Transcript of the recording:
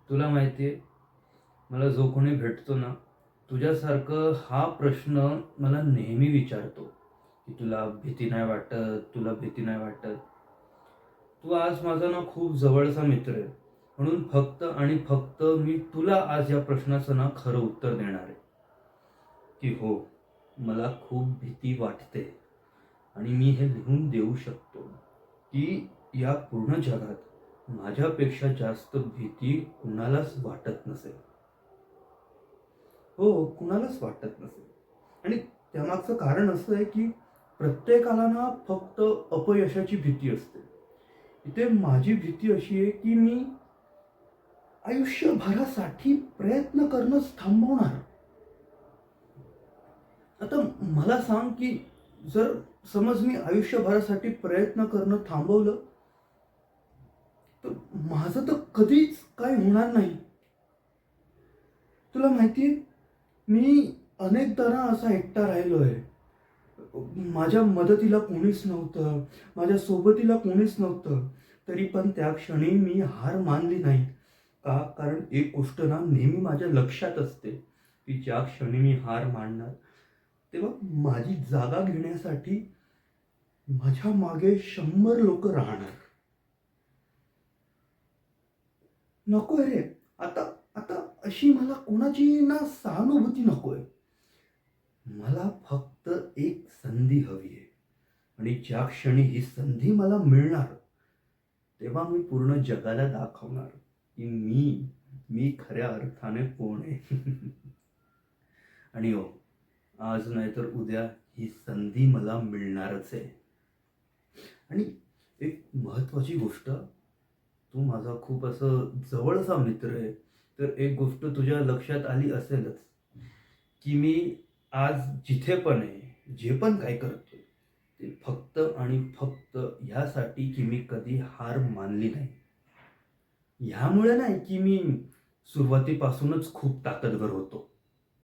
तुला माहिती आहे, मला जो कोणी भेटतो ना, तुझ्यासारखं हा प्रश्न मला नेहमी विचारतो, की तुला भीती नाही वाटत, तुला भीती नाही वाटत. तू आज माझा ना खूप जवळचा मित्र आहे. म्हणून फक्त आणि फक्त मी तुला आज या प्रश्नाचं ना खरं उत्तर देणार आहे, की हो, मला खूप भीती वाटते. आणि मी हे लिहून देऊ शकतो, की या पूर्ण जगात माझ्यापेक्षा जास्त भीती कुणालाच वाटत नसेल. हो, कुणालाच वाटत नसेल. आणि त्यामागचं कारण असं आहे, की प्रत्येकाला ना फक्त अपयशाची भीती असते. इथे माझी भीती अशी आहे, की मी आयुष्यभरासाठी प्रयत्न करणंच थांबवणार. आता मला सांग, की जर समज मी आयुष्यभरासाठी प्रयत्न करणं थांबवलं, तर माझं तर कधीच काही होणार नाही. तुला माहितीये, मी अनेकदा ना असा एकटा राहिलोय. माझ्या मदतीला कोणीच नव्हतं, माझ्या सोबतीला कोणीच नव्हतं. तरी पण त्या क्षणी मी हार मानली नाही. का? कारण एक गोष्ट ना नेहमी माझ्या लक्षात असते, की ज्या क्षणी मी हार मानणार, तेव्हा माझी जागा घेण्यासाठी माझ्या मागे 100 लोकं राहणार. नकोय रे. आता आता अशी मला कोणाची ना सहानुभूती नकोय. मला फक्त एक संधी हवी आहे. आणि ज्या क्षणी ही संधी मला मिळणार, तेव्हा मी पूर्ण जगाला दाखवणार, की मी खऱ्या अर्थाने कोण आहे. आणि हो, आज नाही तर उद्या ही संधी मला मिळणारच आहे. आणि एक महत्त्वाची गोष्ट, तू माझा खूप असं जवळचा मित्र आहे. तर एक गोष्ट तुझ्या लक्षात आली असेलच, की मी आज जिथे पण आहे, जे पण काही करतोय, ते फक्त आणि फक्त ह्यासाठी, की मी कधी हार मानली नाही. ह्यामुळे नाही, की मी सुरुवातीपासूनच खूप ताकदवर होतो.